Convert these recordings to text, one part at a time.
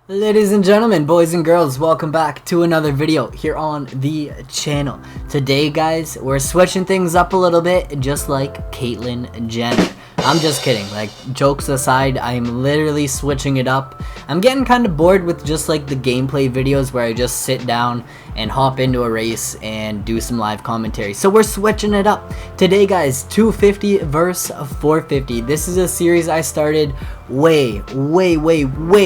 Ladies and gentlemen, boys and girls, welcome back to another video here on the channel. Today, guys, we're switching things up a little bit, just like Caitlyn Jenner. I'm just kidding, like, jokes aside, I'm literally switching it up. I'm getting kind of bored with just like the gameplay videos where I just sit down and hop into a race and do some live commentary. So we're switching it up. Today, guys, 250 versus 450. This is a series I started way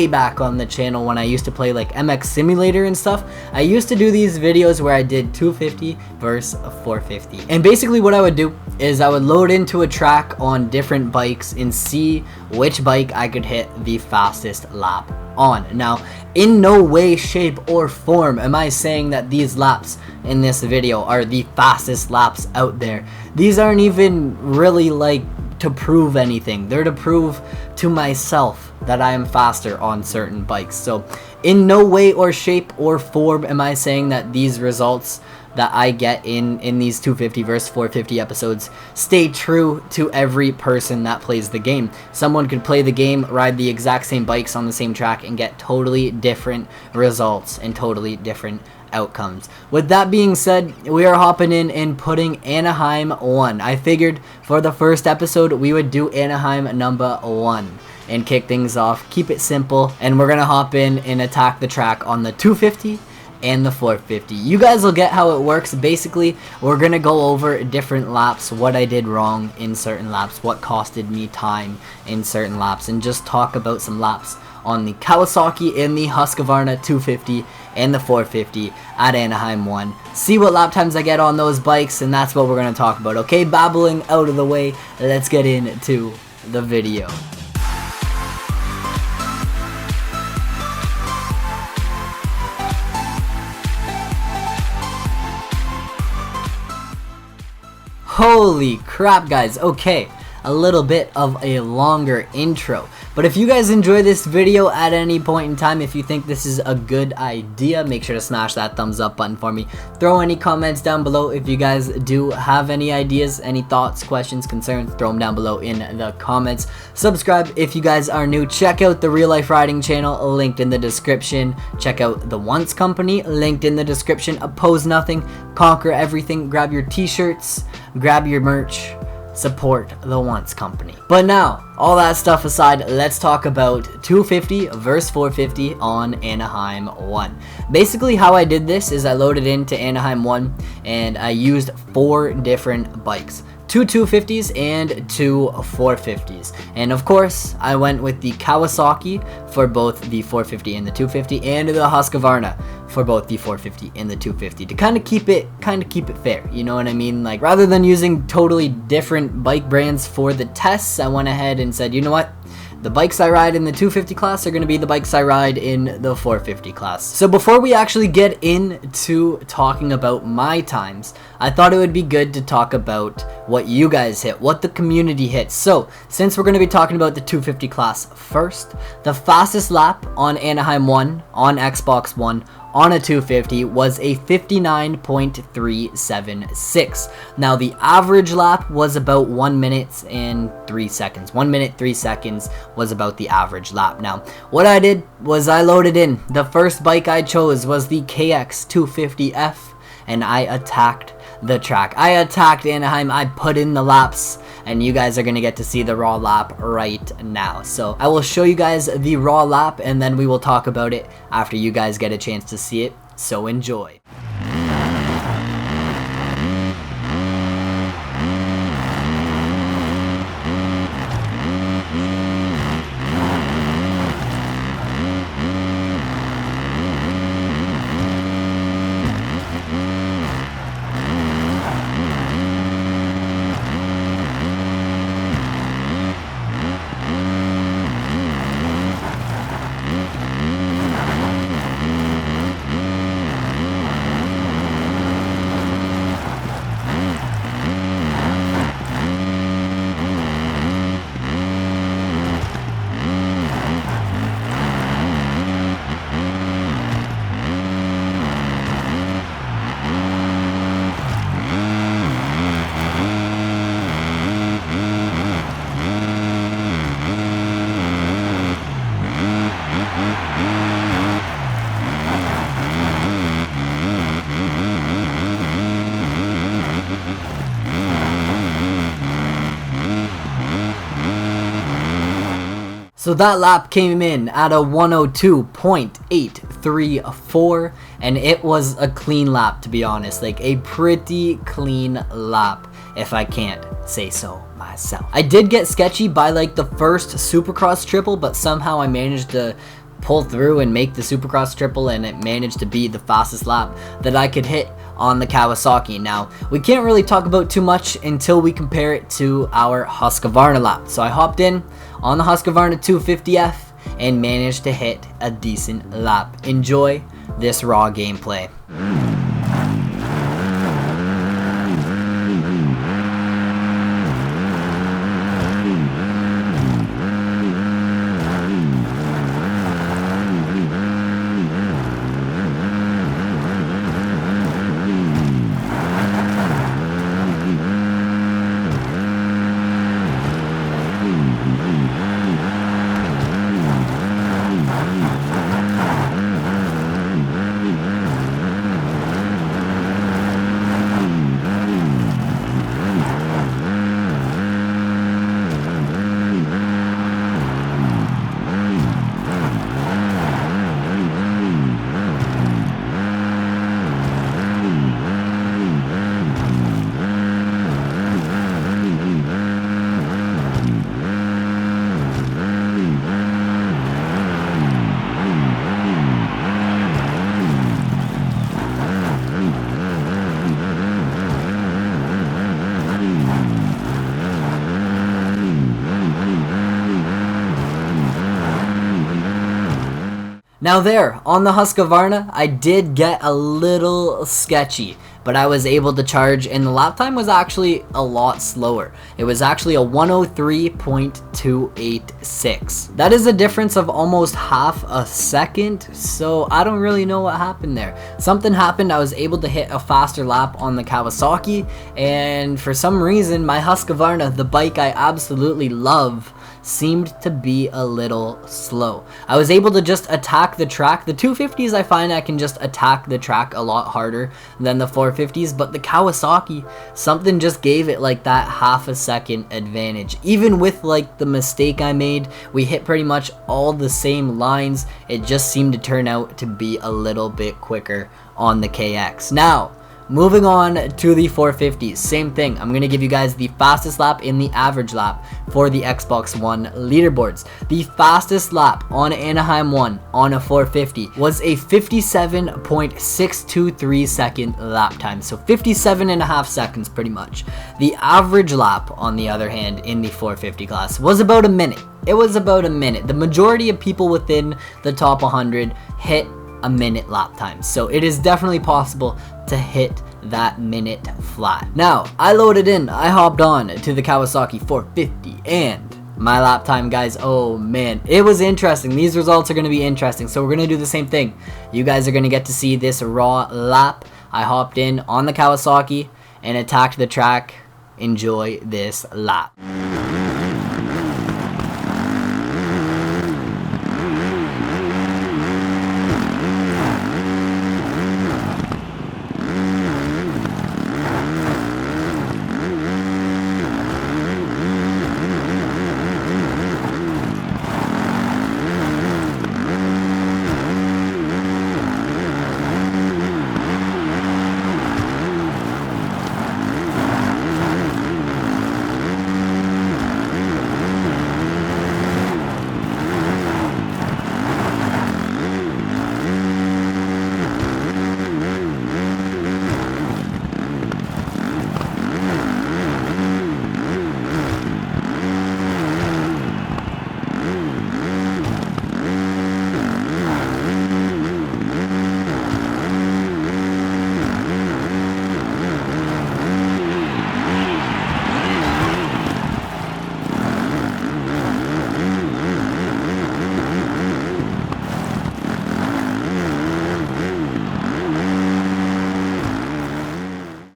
back on the channel when I used to play like MX Simulator and stuff. I used to do these videos where I did 250 versus 450. And basically what I would do is I would load into a track on different bikes and see which bike I could hit the fastest lap on. Now, in no way, shape, or form am I saying that these laps in this video are the fastest laps out there. These aren't even really like to prove anything. They're to prove to myself that I am faster on certain bikes. So in no way or shape or form am I saying that these results that I get in these 250 versus 450 episodes stay true to every person that plays the game. Someone could play the game, ride the exact same bikes on the same track, and get totally different results and totally different outcomes. With that being said, we are hopping in and putting Anaheim 1. I figured for the first episode we would do Anaheim number 1 and kick things off, keep it simple, and we're gonna hop in and attack the track on the 250 and the 450. You guys will get how it works. Basically, we're gonna go over different laps, what I did wrong in certain laps, what costed me time in certain laps, and just talk about some laps on the Kawasaki and the Husqvarna 250 and the 450 at Anaheim 1. See what lap times I get on those bikes, and that's what we're gonna talk about. Okay, babbling out of the way, let's get into the video. Holy crap, guys. Okay, a little bit of a longer intro, but if you guys enjoy this video at any point in time, if you think this is a good idea, make sure to smash that thumbs up button for me. Throw any comments down below if you guys do have any ideas, any thoughts, questions, concerns. Throw them down below in the comments. Subscribe if you guys are new. Check out the Real Life Riding channel, linked in the description. Check out the Once Company, linked in the description. Oppose nothing, conquer everything. Grab your t-shirts, grab your merch, support the Once Company. But now, all that stuff aside, let's talk about 250 versus 450 on Anaheim 1. Basically how I did this is I loaded into Anaheim 1 and I used 4 different bikes. 2 250s and 2 450s, and of course I went with the Kawasaki for both the 450 and the 250, and the Husqvarna for both the 450 and the 250 to kind of keep it fair, you know what I mean? Like, rather than using totally different bike brands for the tests, I went ahead and said, you know what, the bikes I ride in the 250 class are going to be the bikes I ride in the 450 class. So before we actually get into talking about my times, I thought it would be good to talk about what you guys hit, what the community hits. So since we're going to be talking about the 250 class first, the fastest lap on Anaheim 1 on Xbox One on a 250 was a 59.376. Now the average lap was about 1 minute and 3 seconds. 1 minute 3 seconds was about the average lap. Now what I did was I loaded in. The first bike I chose was the KX 250F, and I attacked the track. I attacked Anaheim. I put in the laps, and you guys are gonna get to see the raw lap right now. So I will show you guys the raw lap, and then we will talk about it after you guys get a chance to see it. So enjoy. So that lap came in at a 102.834, and it was a clean lap, to be honest. Like a pretty clean lap, if I can't say so myself. I did get sketchy by like the first Supercross triple, but somehow I managed to pull through and make the Supercross triple, and it managed to be the fastest lap that I could hit on the Kawasaki. Now, we can't really talk about too much until we compare it to our Husqvarna lap. So I hopped in on the Husqvarna 250F and managed to hit a decent lap. Enjoy this raw gameplay. Now there, on the Husqvarna, I did get a little sketchy, but I was able to charge, and the lap time was actually a lot slower. It was actually a 103.286. That is a difference of almost half a second, so I don't really know what happened there. Something happened, I was able to hit a faster lap on the Kawasaki, and for some reason, my Husqvarna, the bike I absolutely love, seemed to be a little slow. I was able to just attack the track. The 250s, I find I can just attack the track a lot harder than the 450s, but the Kawasaki, something just gave it like that half a second advantage. Even with like the mistake I made, we hit pretty much all the same lines. It just seemed to turn out to be a little bit quicker on the KX. Now, moving on to the 450s, same thing. I'm going to give you guys the fastest lap in the average lap for the Xbox One leaderboards. The fastest lap on Anaheim 1 on a 450 was a 57.623 second lap time. So 57.5 seconds pretty much. The average lap, on the other hand, in the 450 class was about a minute. It was about a minute. The majority of people within the top 100 hit a minute lap time. So it is definitely possible to hit that minute flat. Now, I loaded in, I hopped on to the Kawasaki 450, and my lap time, guys, oh man, it was interesting. These results are going to be interesting, so we're going to do the same thing. You guys are going to get to see this raw lap. I hopped in on the Kawasaki and attacked the track. Enjoy this lap.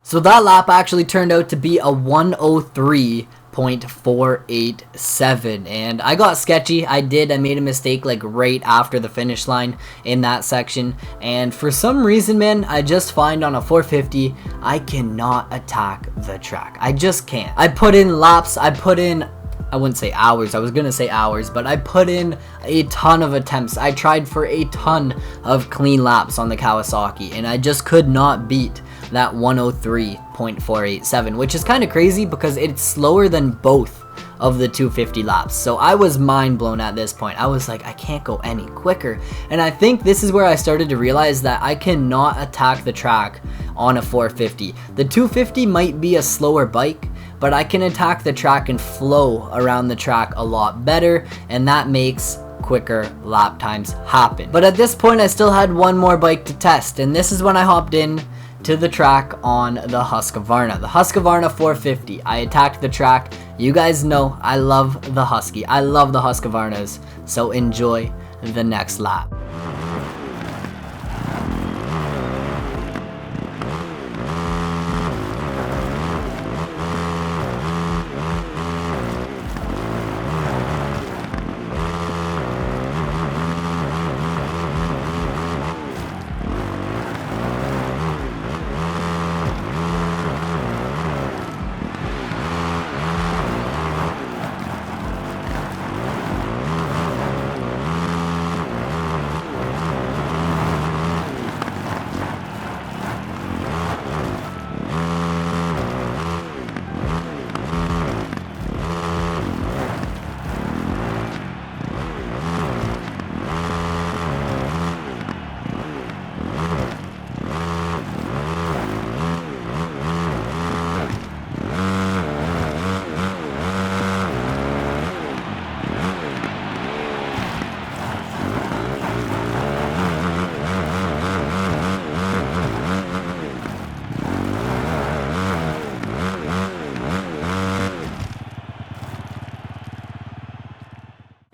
So that lap actually turned out to be a 103.487, and I got sketchy. I made a mistake like right after the finish line in that section, and for some reason, man, I just find on a 450 I cannot attack the track. I just can't. I put in laps, I put in I wouldn't say hours, I was gonna say hours, but I put in a ton of attempts. I tried for a ton of clean laps on the Kawasaki, and I just could not beat that 103.487, which is kind of crazy because it's slower than both of the 250 laps. So I was mind blown at this point. I was like, I can't go any quicker. And I think this is where I started to realize that I cannot attack the track on a 450. The 250 might be a slower bike, but I can attack the track and flow around the track a lot better, and that makes quicker lap times happen. But at this point, I still had one more bike to test, and this is when I hopped in to the track on the Husqvarna. The Husqvarna 450. I attacked the track. You guys know I love the Husky. I love the Husqvarnas. So enjoy the next lap.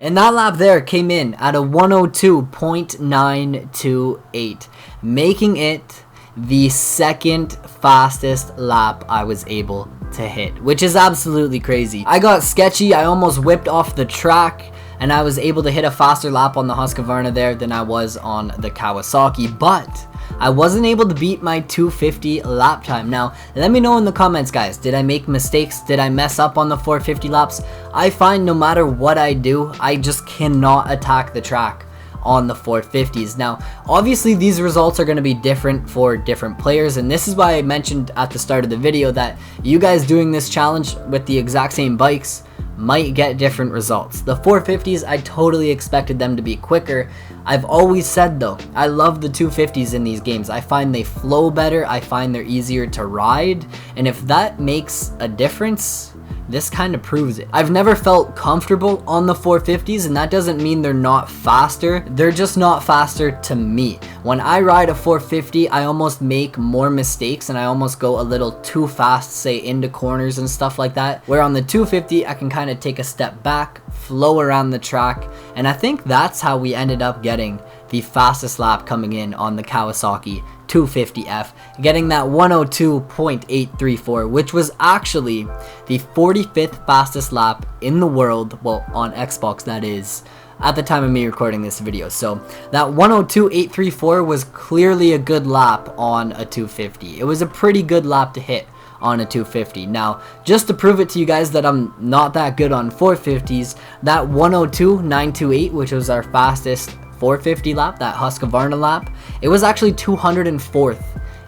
And that lap there came in at a 102.928, making it the second fastest lap I was able to hit, which is absolutely crazy. I got sketchy, I almost whipped off the track, and I was able to hit a faster lap on the Husqvarna there than I was on the Kawasaki, but I wasn't able to beat my 250 lap time. Now, let me know in the comments, guys. Did I make mistakes? Did I mess up on the 450 laps? I find no matter what I do, I just cannot attack the track on the 450s. Now, obviously, these results are going to be different for different players, and this is why I mentioned at the start of the video that you guys doing this challenge with the exact same bikes might get different results. The 450s, I totally expected them to be quicker. I've always said though, I love the 250s in these games. I find they flow better, I find they're easier to ride, and if that makes a difference, this kind of proves it. I've never felt comfortable on the 450s, and that doesn't mean they're not faster. They're just not faster to me. When I ride a 450, I almost make more mistakes and I almost go a little too fast, say into corners and stuff like that. Where on the 250, I can kind of take a step back, flow around the track, and I think that's how we ended up getting the fastest lap coming in on the Kawasaki 250F, getting that 102.834, which was actually the 45th fastest lap in the world, well, on Xbox that is, at the time of me recording this video. So that 102.834 was clearly a good lap on a 250. It was a pretty good lap to hit on a 250. Now, just to prove it to you guys that I'm not that good on 450s, that 102.928, which was our fastest 450 lap, that Husqvarna lap, it was actually 204th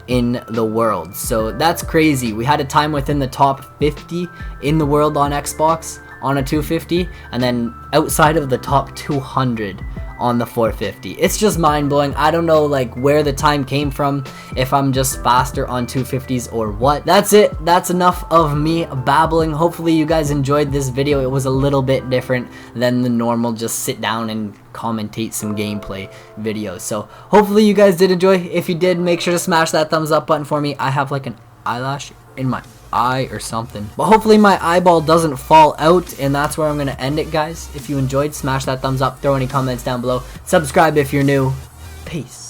in the world. So that's crazy. We had a time within the top 50 in the world on Xbox on a 250, and then outside of the top 200 on the 450. It's just mind-blowing. I don't know like where the time came from, if I'm just faster on 250s or what. That's it. That's enough of me babbling. Hopefully you guys enjoyed this video. It was a little bit different than the normal just sit down and commentate some gameplay videos. So hopefully you guys did enjoy. If you did, make sure to smash that thumbs up button for me. I have like an eyelash in my eye or something, but hopefully my eyeball doesn't fall out, and that's where I'm gonna end it, guys. If you enjoyed, smash that thumbs up, throw any comments down below, subscribe if you're new. Peace.